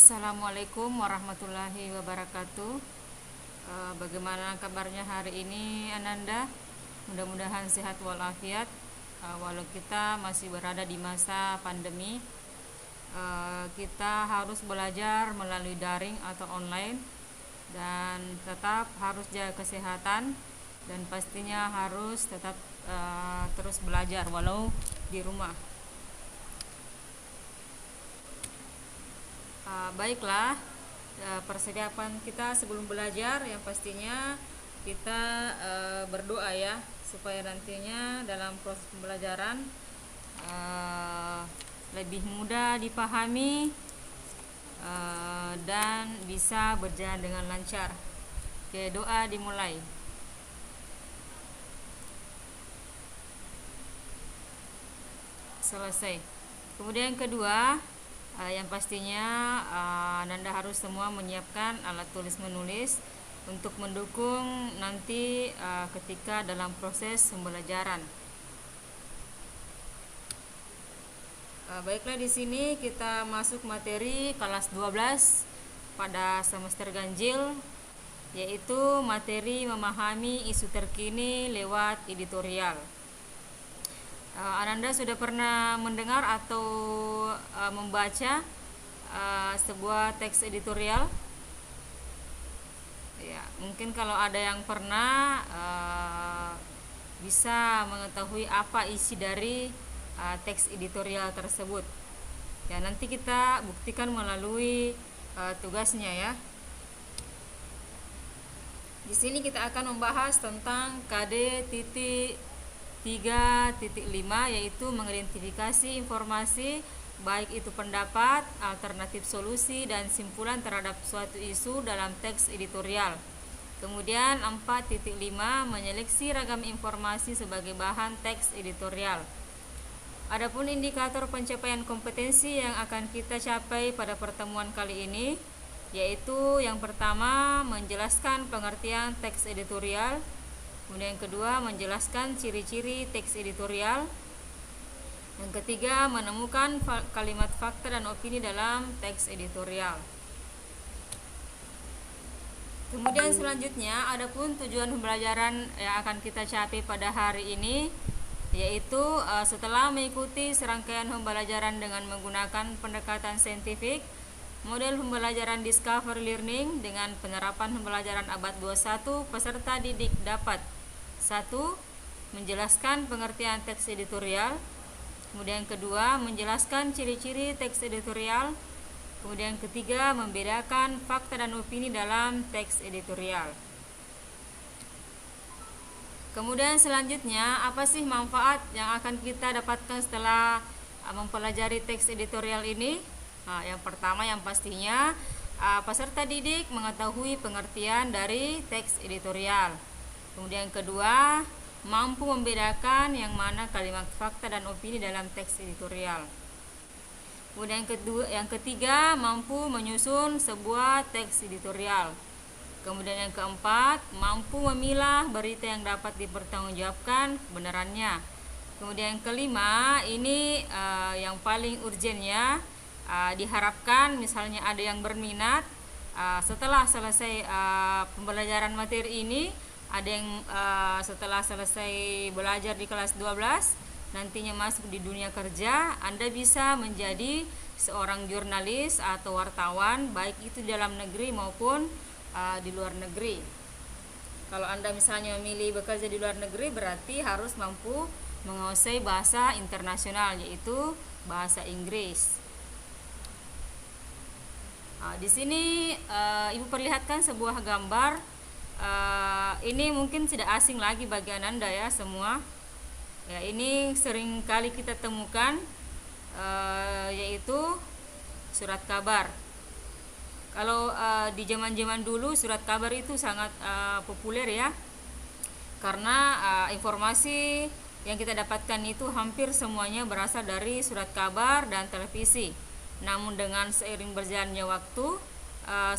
Assalamualaikum warahmatullahi wabarakatuh. Bagaimana kabarnya hari ini, Ananda? Mudah-mudahan sehat walafiat. Walau kita masih berada di masa pandemi, kita harus belajar melalui daring atau online, dan tetap harus jaga kesehatan, dan pastinya harus tetap terus belajar walau di rumah. Baiklah, persiapan kita sebelum belajar yang pastinya kita berdoa ya, supaya nantinya dalam proses pembelajaran lebih mudah dipahami dan bisa berjalan dengan lancar. Oke, doa dimulai. Selesai. Kemudian yang kedua, yang pastinya Nanda harus semua menyiapkan alat tulis menulis untuk mendukung nanti ketika dalam proses pembelajaran. Baiklah, di sini kita masuk materi kelas 12 pada semester ganjil, yaitu materi memahami isu terkini lewat editorial. Ananda sudah pernah mendengar atau membaca sebuah teks editorial? Ya, mungkin kalau ada yang pernah bisa mengetahui apa isi dari teks editorial tersebut. Ya, nanti kita buktikan melalui tugasnya ya. Di sini kita akan membahas tentang KD 3.5, yaitu mengidentifikasi informasi baik itu pendapat, alternatif solusi, dan simpulan terhadap suatu isu dalam teks editorial. Kemudian 4.5, menyeleksi ragam informasi sebagai bahan teks editorial. Adapun indikator pencapaian kompetensi yang akan kita capai pada pertemuan kali ini, yaitu yang pertama menjelaskan pengertian teks editorial. Kemudian yang kedua, menjelaskan ciri-ciri teks editorial. Yang ketiga, menemukan kalimat fakta dan opini dalam teks editorial. Kemudian selanjutnya, adapun tujuan pembelajaran yang akan kita capai pada hari ini, yaitu setelah mengikuti serangkaian pembelajaran dengan menggunakan pendekatan saintifik, model pembelajaran discovery learning dengan penerapan pembelajaran abad 21, peserta didik dapat: 1. Menjelaskan pengertian teks editorial. Kemudian yang kedua, menjelaskan ciri-ciri teks editorial. Kemudian yang ketiga, membedakan fakta dan opini dalam teks editorial. Kemudian selanjutnya, apa sih manfaat yang akan kita dapatkan setelah mempelajari teks editorial ini? Yang pertama, yang pastinya peserta didik mengetahui pengertian dari teks editorial. Kemudian yang kedua, mampu membedakan yang mana kalimat fakta dan opini dalam teks editorial. Kemudian yang ketiga, mampu menyusun sebuah teks editorial. Kemudian yang keempat, mampu memilah berita yang dapat dipertanggungjawabkan kebenarannya. Kemudian yang kelima, ini yang paling urgennya, diharapkan misalnya ada yang berminat setelah selesai pembelajaran materi ini, ada yang setelah selesai belajar di kelas 12 nantinya masuk di dunia kerja, Anda bisa menjadi seorang jurnalis atau wartawan, baik itu di dalam negeri maupun di luar negeri. Kalau Anda misalnya memilih bekerja di luar negeri, berarti harus mampu menguasai bahasa internasional, yaitu bahasa Inggris. Di sini Ibu perlihatkan sebuah gambar. Ini mungkin tidak asing lagi bagi Anda ya semua. Ya, ini sering kali kita temukan, yaitu surat kabar. Kalau di zaman-zaman dulu surat kabar itu sangat populer ya, karena informasi yang kita dapatkan itu hampir semuanya berasal dari surat kabar dan televisi. Namun dengan seiring berjalannya waktu,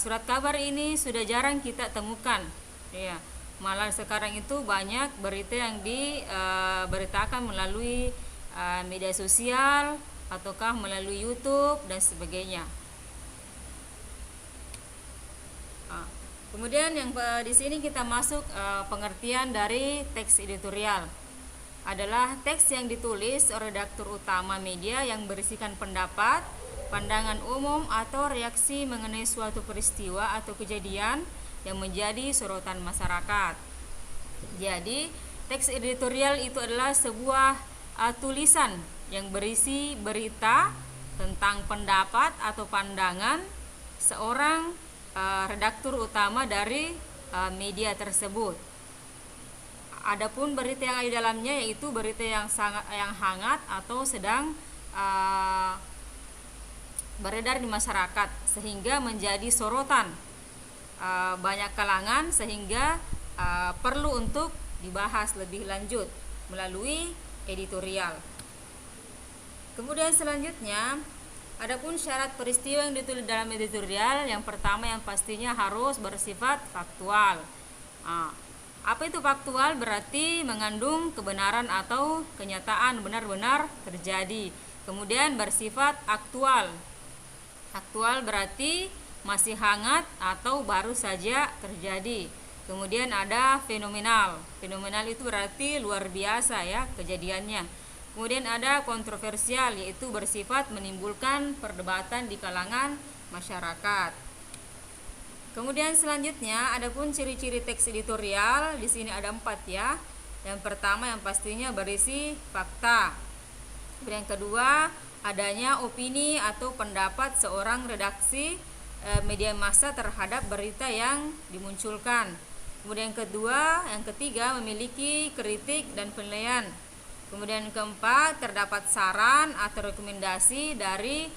surat kabar ini sudah jarang kita temukan. Ya, malah sekarang itu banyak berita yang diberitakan melalui media sosial ataukah melalui YouTube dan sebagainya. Kemudian yang di sini kita masuk pengertian dari teks editorial. Adalah teks yang ditulis oleh redaktur utama media yang berisikan pendapat, pandangan umum atau reaksi mengenai suatu peristiwa atau kejadian yang menjadi sorotan masyarakat. Jadi, teks editorial itu adalah sebuah tulisan yang berisi berita tentang pendapat atau pandangan seorang redaktur utama dari media tersebut. Adapun berita yang ada di dalamnya yaitu berita yang hangat atau sedang beredar di masyarakat sehingga menjadi sorotan banyak kalangan, sehingga perlu untuk dibahas lebih lanjut melalui editorial. Kemudian selanjutnya, adapun syarat peristiwa yang ditulis dalam editorial, yang pertama yang pastinya harus bersifat faktual. Apa itu faktual? Berarti mengandung kebenaran atau kenyataan benar-benar terjadi. Kemudian bersifat aktual. Aktual berarti masih hangat atau baru saja terjadi. Kemudian ada fenomenal. Fenomenal itu berarti luar biasa ya kejadiannya. Kemudian ada kontroversial, yaitu bersifat menimbulkan perdebatan di kalangan masyarakat. Kemudian selanjutnya, adapun ciri-ciri teks editorial di sini ada 4 ya. Yang pertama yang pastinya berisi fakta. Kemudian yang kedua, adanya opini atau pendapat seorang redaksi media massa terhadap berita yang dimunculkan. Kemudian yang ketiga memiliki kritik dan penilaian. Kemudian yang keempat, terdapat saran atau rekomendasi dari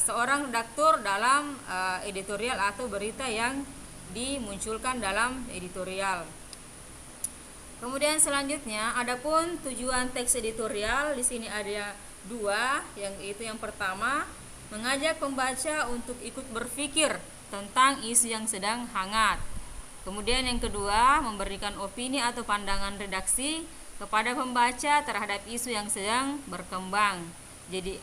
seorang redaktur dalam editorial atau berita yang dimunculkan dalam editorial. Kemudian selanjutnya, adapun tujuan teks editorial di sini ada 2, yaitu yang pertama, mengajak pembaca untuk ikut berpikir tentang isu yang sedang hangat. Kemudian yang kedua, memberikan opini atau pandangan redaksi kepada pembaca terhadap isu yang sedang berkembang. Jadi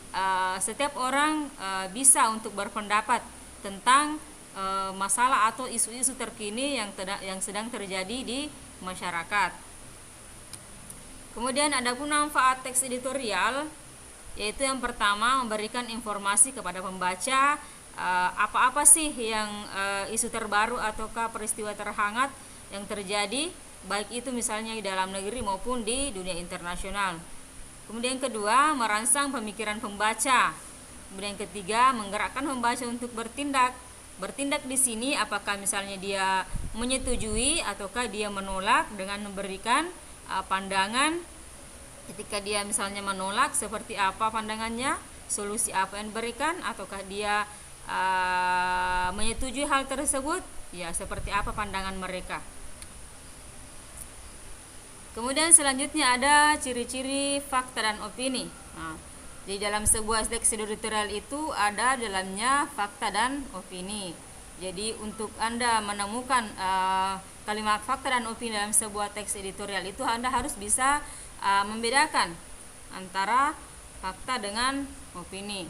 setiap orang bisa untuk berpendapat tentang masalah atau isu-isu terkini yang sedang terjadi di masyarakat. Kemudian adapun manfaat teks editorial, yaitu yang pertama memberikan informasi kepada pembaca apa-apa sih yang isu terbaru ataukah peristiwa terhangat yang terjadi, baik itu misalnya di dalam negeri maupun di dunia internasional. Kemudian yang kedua, merangsang pemikiran pembaca. Kemudian yang ketiga, menggerakkan pembaca untuk bertindak. Bertindak di sini apakah misalnya dia menyetujui ataukah dia menolak dengan memberikan pandangan. Ketika dia misalnya menolak, seperti apa pandangannya, solusi apa yang diberikan, ataukah dia menyetujui hal tersebut, ya seperti apa pandangan mereka. Kemudian selanjutnya ada ciri-ciri fakta dan opini. Di dalam sebuah teks editorial itu ada dalamnya fakta dan opini. Jadi untuk Anda menemukan kalimat fakta dan opini dalam sebuah teks editorial itu Anda harus bisa membedakan antara fakta dengan opini.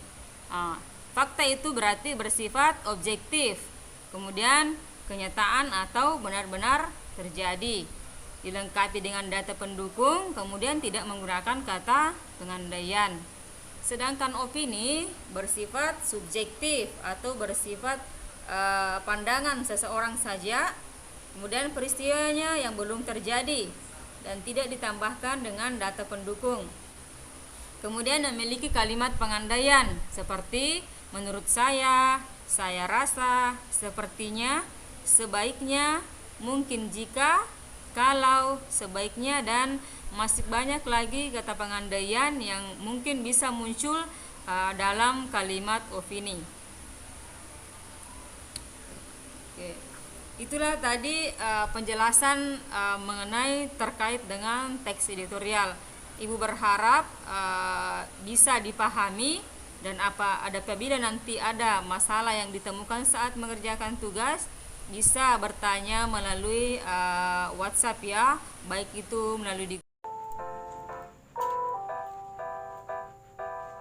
Fakta itu berarti bersifat objektif, kemudian kenyataan atau benar-benar terjadi, dilengkapi dengan data pendukung, kemudian tidak menggunakan kata pengandaian. Sedangkan opini bersifat subjektif atau bersifat pandangan seseorang saja, kemudian peristiwanya yang belum terjadi dan tidak ditambahkan dengan data pendukung. Kemudian memiliki kalimat pengandaian seperti menurut saya rasa, sepertinya, sebaiknya, mungkin jika, kalau, sebaiknya, dan masih banyak lagi kata pengandaian yang mungkin bisa muncul dalam kalimat opini. Oke. Itulah tadi penjelasan mengenai terkait dengan teks editorial. Ibu berharap bisa dipahami, dan apabila nanti ada masalah yang ditemukan saat mengerjakan tugas, bisa bertanya melalui WhatsApp ya, baik itu melalui